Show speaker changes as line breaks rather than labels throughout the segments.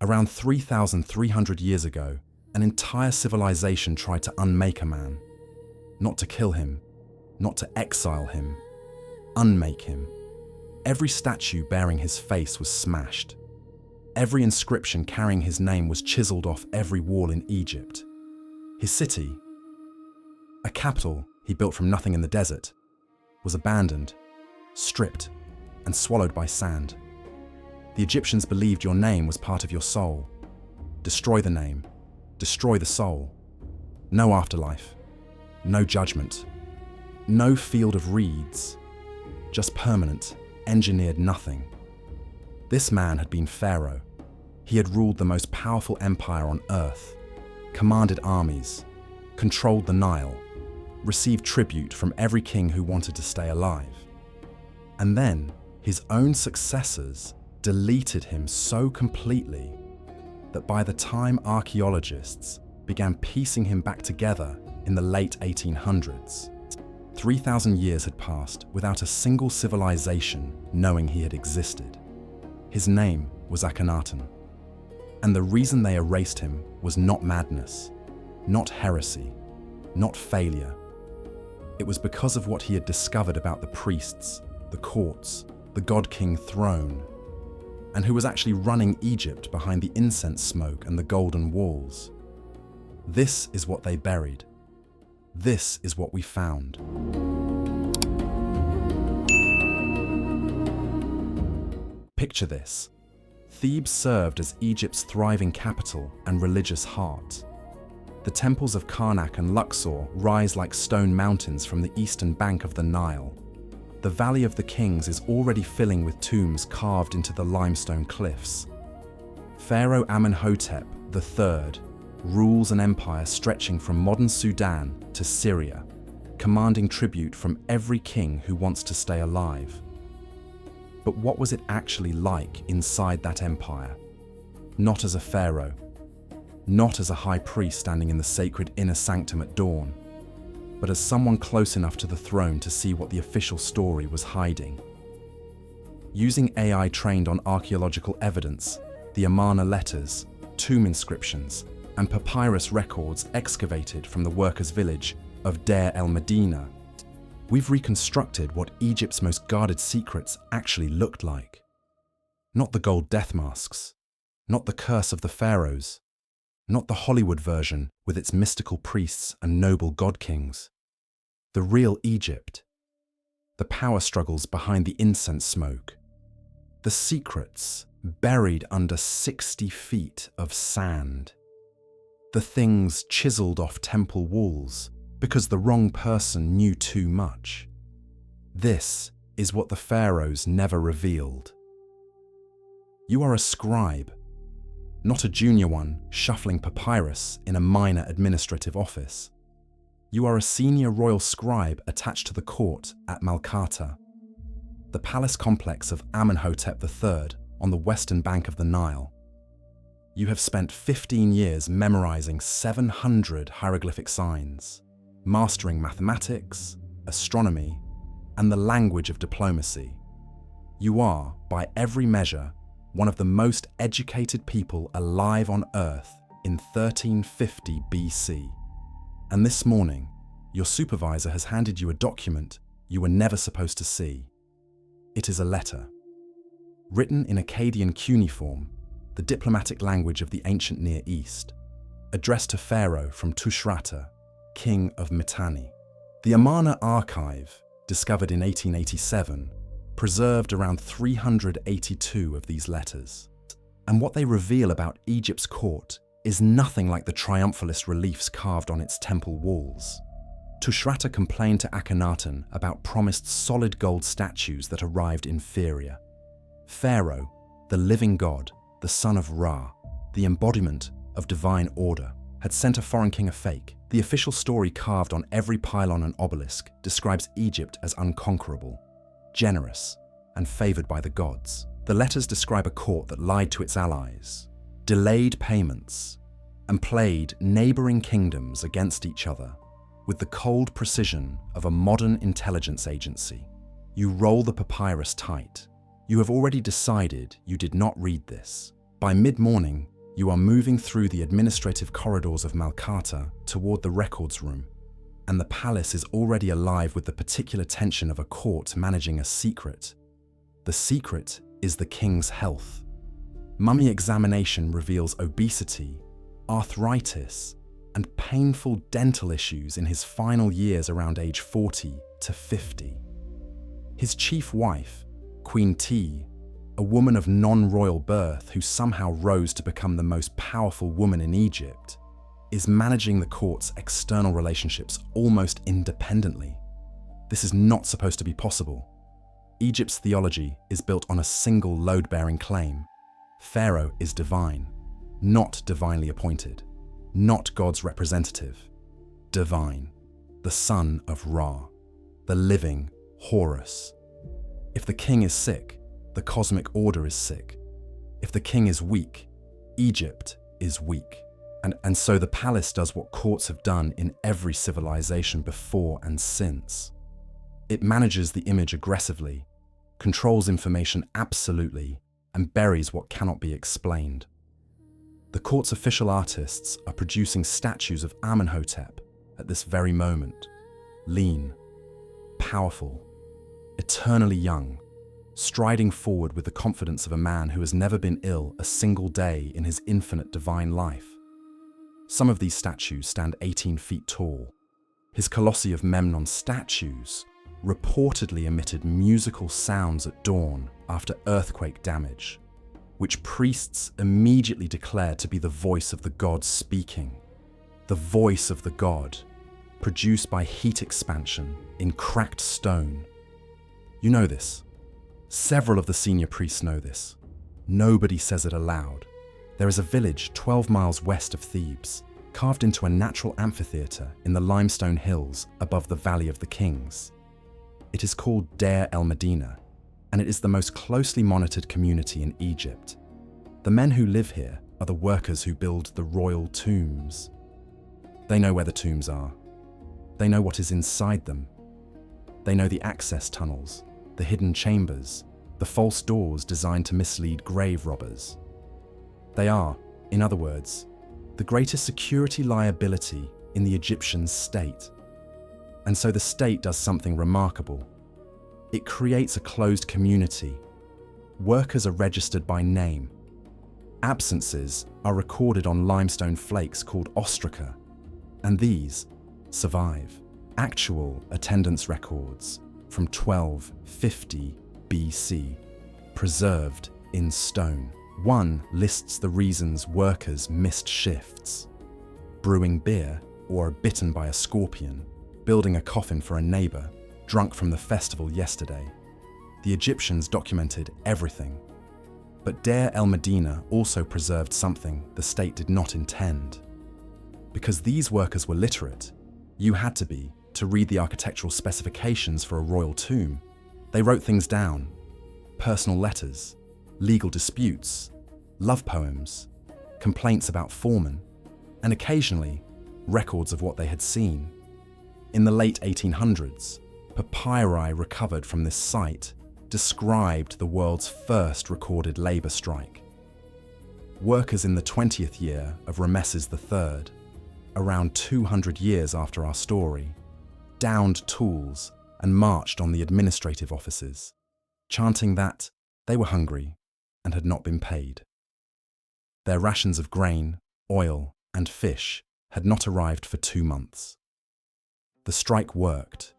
Around 3,300 years ago, an entire civilization tried to unmake a man. Not to kill him, not to exile him, unmake him. Every statue bearing his face was smashed. Every inscription carrying his name was chiseled off every wall in Egypt. His city, a capital he built from nothing in the desert, was abandoned, stripped, and swallowed by sand. The Egyptians believed your name was part of your soul. Destroy the name, destroy the soul. No afterlife, no judgment, no field of reeds, just permanent, engineered nothing. This man had been Pharaoh. He had ruled the most powerful empire on earth, commanded armies, controlled the Nile, received tribute from every king who wanted to stay alive. And then his own successors deleted him so completely that by the time archaeologists began piecing him back together in the late 1800s, 3,000 years had passed without a single civilization knowing he had existed. His name was Akhenaten. And the reason they erased him was not madness, not heresy, not failure. It was because of what he had discovered about the priests, the courts, the god-king throne, and who was actually running Egypt behind the incense smoke and the golden walls. This is what they buried. This is what we found. Picture this. Thebes served as Egypt's thriving capital and religious heart. The temples of Karnak and Luxor rise like stone mountains from the eastern bank of the Nile. The Valley of the Kings is already filling with tombs carved into the limestone cliffs. Pharaoh Amenhotep III rules an empire stretching from modern Sudan to Syria, commanding tribute from every king who wants to stay alive. But what was it actually like inside that empire? Not as a pharaoh, not as a high priest standing in the sacred inner sanctum at dawn, but as someone close enough to the throne to see what the official story was hiding. Using AI trained on archaeological evidence, the Amarna Letters, tomb inscriptions, and papyrus records excavated from the workers' village of Deir el-Medina, we've reconstructed what Egypt's most guarded secrets actually looked like. Not the gold death masks, not the curse of the pharaohs, not the Hollywood version with its mystical priests and noble god-kings. The real Egypt. The power struggles behind the incense smoke. The secrets buried under 60 feet of sand. The things chiseled off temple walls because the wrong person knew too much. This is what the pharaohs never revealed. You are a scribe, not a junior one shuffling papyrus in a minor administrative office. You are a senior royal scribe attached to the court at Malkata, the palace complex of Amenhotep III on the western bank of the Nile. You have spent 15 years memorizing 700 hieroglyphic signs, mastering mathematics, astronomy, and the language of diplomacy. You are, by every measure, one of the most educated people alive on Earth in 1350 BC. And this morning, your supervisor has handed you a document you were never supposed to see. It is a letter. Written in Akkadian cuneiform, the diplomatic language of the ancient Near East, addressed to Pharaoh from Tushratta, king of Mitanni. The Amarna archive, discovered in 1887, preserved around 382 of these letters. And what they reveal about Egypt's court is nothing like the triumphalist reliefs carved on its temple walls. Tushratta complained to Akhenaten about promised solid gold statues that arrived inferior. Pharaoh, the living god, the son of Ra, the embodiment of divine order, had sent a foreign king a fake. The official story carved on every pylon and obelisk describes Egypt as unconquerable, generous, and favored by the gods. The letters describe a court that lied to its allies, delayed payments, and played neighboring kingdoms against each other with the cold precision of a modern intelligence agency. You roll the papyrus tight. You have already decided you did not read this. By mid-morning, You are moving through the administrative corridors of Malkata toward the records room, and the palace is already alive with the particular tension of a court managing a secret. The secret is the king's health. Mummy examination reveals obesity, arthritis, and painful dental issues in his final years around age 40 to 50. His chief wife, Queen T, a woman of non-royal birth who somehow rose to become the most powerful woman in Egypt, is managing the court's external relationships almost independently. This is not supposed to be possible. Egypt's theology is built on a single load-bearing claim. Pharaoh is divine, not divinely appointed, not God's representative. Divine, the son of Ra, the living Horus. If the king is sick, the cosmic order is sick. If the king is weak, Egypt is weak. And so the palace does what courts have done in every civilization before and since. It manages the image aggressively, controls information absolutely, and buries what cannot be explained. The court's official artists are producing statues of Amenhotep at this very moment. Lean, powerful, eternally young, striding forward with the confidence of a man who has never been ill a single day in his infinite divine life. Some of these statues stand 18 feet tall. His Colossi of Memnon statues reportedly emitted musical sounds at dawn after earthquake damage, which priests immediately declared to be the voice of the god speaking. The voice of the god, produced by heat expansion in cracked stone. You know this. Several of the senior priests know this. Nobody says it aloud. There is a village 12 miles west of Thebes, carved into a natural amphitheatre in the limestone hills above the Valley of the Kings. It is called Deir el-Medina, and it is the most closely monitored community in Egypt. The men who live here are the workers who build the royal tombs. They know where the tombs are. They know what is inside them. They know the access tunnels, the hidden chambers, the false doors designed to mislead grave robbers. They are, in other words, the greatest security liability in the Egyptian state. And so the state does something remarkable. It creates a closed community. Workers are registered by name. Absences are recorded on limestone flakes called ostraca, and these survive. Actual attendance records from 1250 BC, preserved in stone. One lists the reasons workers missed shifts: brewing beer or bitten by a scorpion, building a coffin for a neighbor, drunk from the festival yesterday. The Egyptians documented everything. But Deir el-Medina also preserved something the state did not intend. Because these workers were literate, you had to be, to read the architectural specifications for a royal tomb. They wrote things down: personal letters, legal disputes, love poems, complaints about foremen, and occasionally records of what they had seen. In the late 1800s, papyri recovered from this site described the world's first recorded labor strike. Workers in the 20th year of Rameses III, around 200 years after our story, downed tools and marched on the administrative offices, chanting that they were hungry and had not been paid. Their rations of grain, oil, and fish had not arrived for 2 months. The strike worked,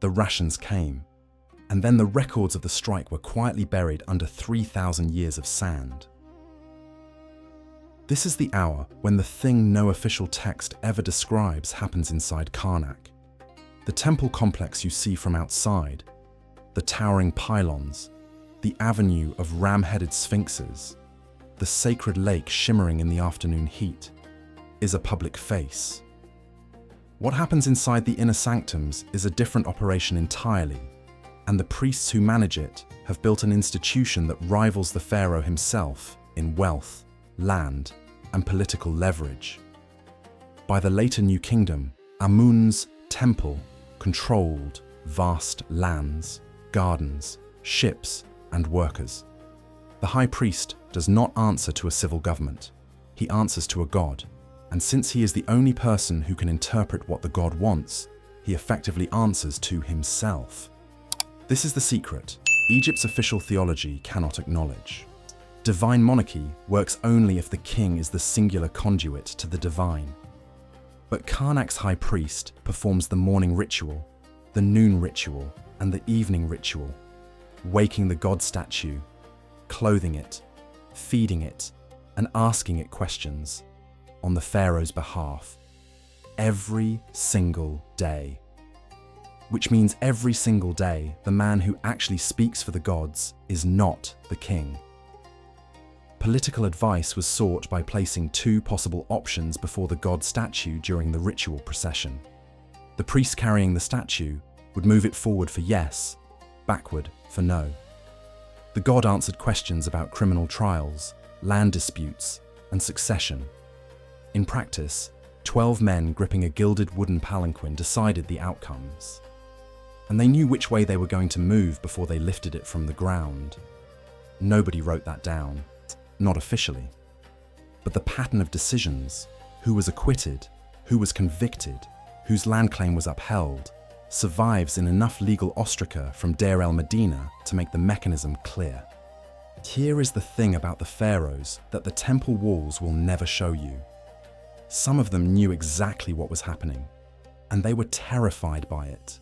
the rations came, and then the records of the strike were quietly buried under 3,000 years of sand. This is the hour when the thing no official text ever describes happens inside Karnak. The temple complex you see from outside, the towering pylons, the avenue of ram-headed sphinxes, the sacred lake shimmering in the afternoon heat, is a public face. What happens inside the inner sanctums is a different operation entirely, and the priests who manage it have built an institution that rivals the pharaoh himself in wealth, land, and political leverage. By the later New Kingdom, Amun's temple controlled vast lands, gardens, ships, and workers. The high priest does not answer to a civil government. He answers to a god, and since he is the only person who can interpret what the god wants, he effectively answers to himself. This is the secret Egypt's official theology cannot acknowledge. Divine monarchy works only if the king is the singular conduit to the divine. But Karnak's high priest performs the morning ritual, the noon ritual, and the evening ritual, waking the god statue, clothing it, feeding it, and asking it questions on the pharaoh's behalf every single day. Which means every single day, the man who actually speaks for the gods is not the king. Political advice was sought by placing two possible options before the god statue during the ritual procession. The priest carrying the statue would move it forward for yes, backward for no. The god answered questions about criminal trials, land disputes, and succession. In practice, 12 men gripping a gilded wooden palanquin decided the outcomes. And they knew which way they were going to move before they lifted it from the ground. Nobody wrote that down, not officially. But the pattern of decisions, who was acquitted, who was convicted, whose land claim was upheld, survives in enough legal ostraca from Deir el-Medina to make the mechanism clear. Here is the thing about the pharaohs that the temple walls will never show you. Some of them knew exactly what was happening, and they were terrified by it.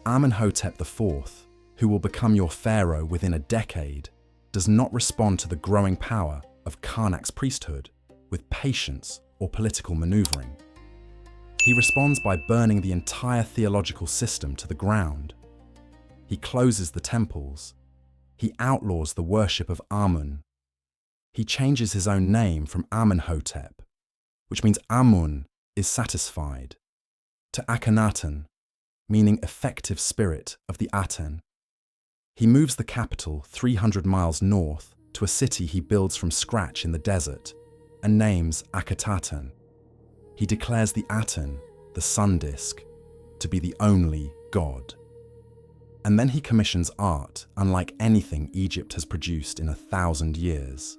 Amenhotep IV, who will become your pharaoh within a decade, does not respond to the growing power of Karnak's priesthood with patience or political maneuvering. He responds by burning the entire theological system to the ground. He closes the temples. He outlaws the worship of Amun. He changes his own name from Amenhotep, which means Amun is satisfied, to Akhenaten, meaning effective spirit of the Aten. He moves the capital 300 miles north to a city he builds from scratch in the desert and names Akhenaten. He declares the Aten, the sun disk, to be the only god. And then he commissions art unlike anything Egypt has produced in 1,000 years,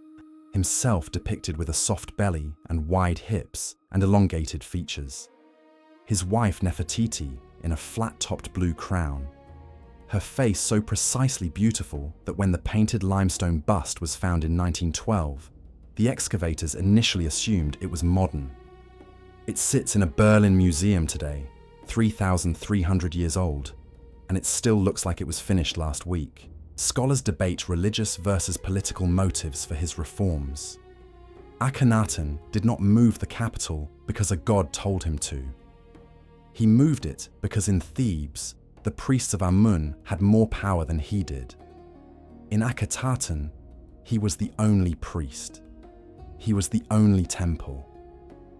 himself depicted with a soft belly and wide hips and elongated features. His wife Nefertiti in a flat-topped blue crown. Her face so precisely beautiful that when the painted limestone bust was found in 1912, the excavators initially assumed it was modern. It sits in a Berlin museum today, 3,300 years old, and it still looks like it was finished last week. Scholars debate religious versus political motives for his reforms. Akhenaten did not move the capital because a god told him to. He moved it because in Thebes, the priests of Amun had more power than he did. In Akhenaten, he was the only priest. He was the only temple.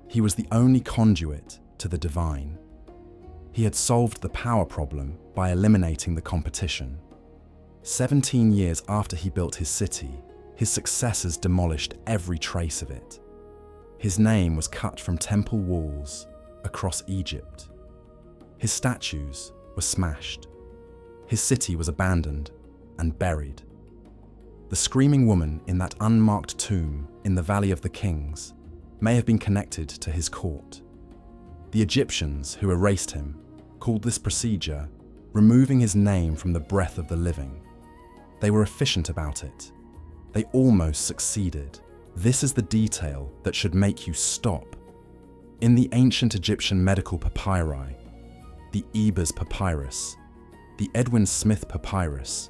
He was the only conduit to the divine. He had solved the power problem by eliminating the competition. 17 years after he built his city, his successors demolished every trace of it. His name was cut from temple walls across Egypt. His statues were smashed. His city was abandoned and buried. The screaming woman in that unmarked tomb in the Valley of the Kings may have been connected to his court. The Egyptians who erased him called this procedure removing his name from the breath of the living. They were efficient about it. They almost succeeded. This is the detail that should make you stop. In the ancient Egyptian medical papyri, the Ebers papyrus, the Edwin Smith papyrus,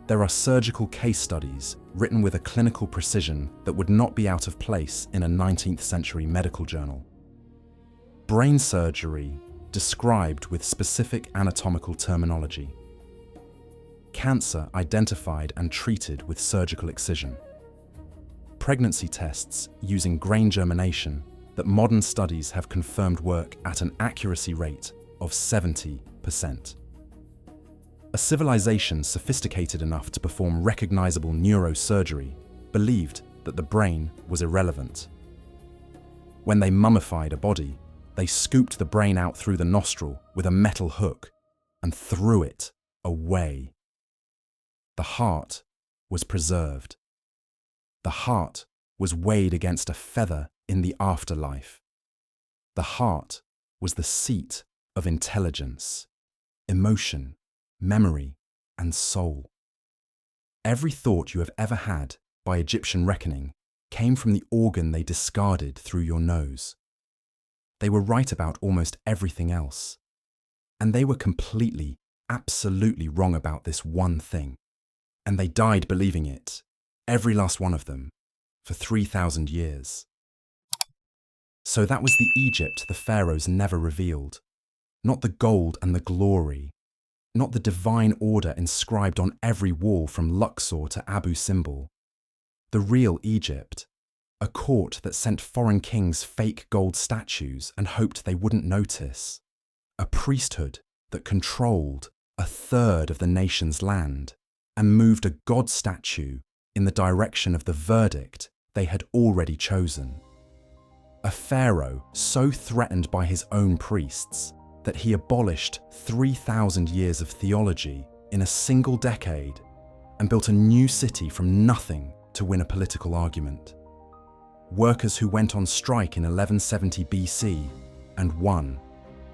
there are surgical case studies written with a clinical precision that would not be out of place in a 19th century medical journal. Brain surgery described with specific anatomical terminology. Cancer identified and treated with surgical excision. Pregnancy tests using grain germination that modern studies have confirmed work at an accuracy rate of 70%. A civilization sophisticated enough to perform recognizable neurosurgery believed that the brain was irrelevant. When they mummified a body, they scooped the brain out through the nostril with a metal hook and threw it away. The heart was preserved. The heart was weighed against a feather in the afterlife. The heart was the seat of intelligence, emotion, memory, and soul. Every thought you have ever had, by Egyptian reckoning, came from the organ they discarded through your nose. They were right about almost everything else. And they were completely, absolutely wrong about this one thing. And they died believing it, every last one of them, for 3,000 years. So that was the Egypt the pharaohs never revealed. Not the gold and the glory. Not the divine order inscribed on every wall from Luxor to Abu Simbel. The real Egypt. A court that sent foreign kings fake gold statues and hoped they wouldn't notice. A priesthood that controlled a third of the nation's land and moved a god statue in the direction of the verdict they had already chosen. A pharaoh so threatened by his own priests that he abolished 3,000 years of theology in a single decade and built a new city from nothing to win a political argument. Workers who went on strike in 1170 BC and won,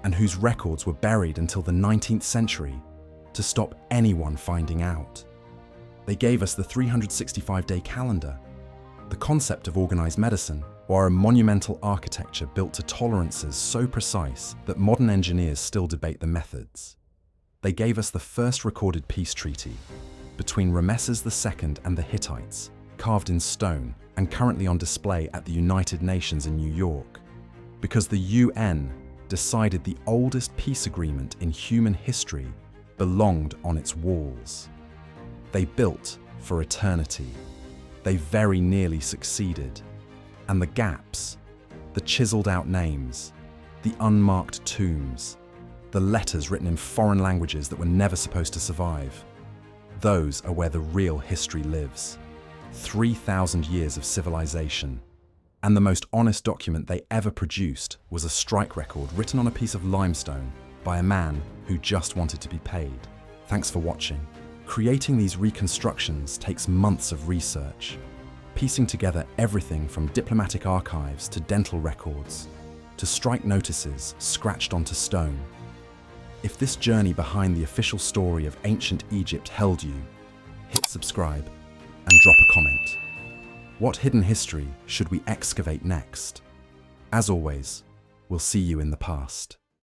and whose records were buried until the 19th century to stop anyone finding out. They gave us the 365-day calendar, the concept of organized medicine, or a monumental architecture built to tolerances so precise that modern engineers still debate the methods. They gave us the first recorded peace treaty between Ramesses II and the Hittites, carved in stone and currently on display at the United Nations in New York, because the UN decided the oldest peace agreement in human history belonged on its walls. They built for eternity. They very nearly succeeded. And the gaps, the chiseled out names, the unmarked tombs, the letters written in foreign languages that were never supposed to survive, those are where the real history lives. 3,000 years of civilization. And the most honest document they ever produced was a strike record written on a piece of limestone by a man who just wanted to be paid. Thanks for watching. Creating these reconstructions takes months of research, piecing together everything from diplomatic archives to dental records, to strike notices scratched onto stone. If this journey behind the official story of ancient Egypt held you, hit subscribe and drop a comment. What hidden history should we excavate next? As always, we'll see you in the past.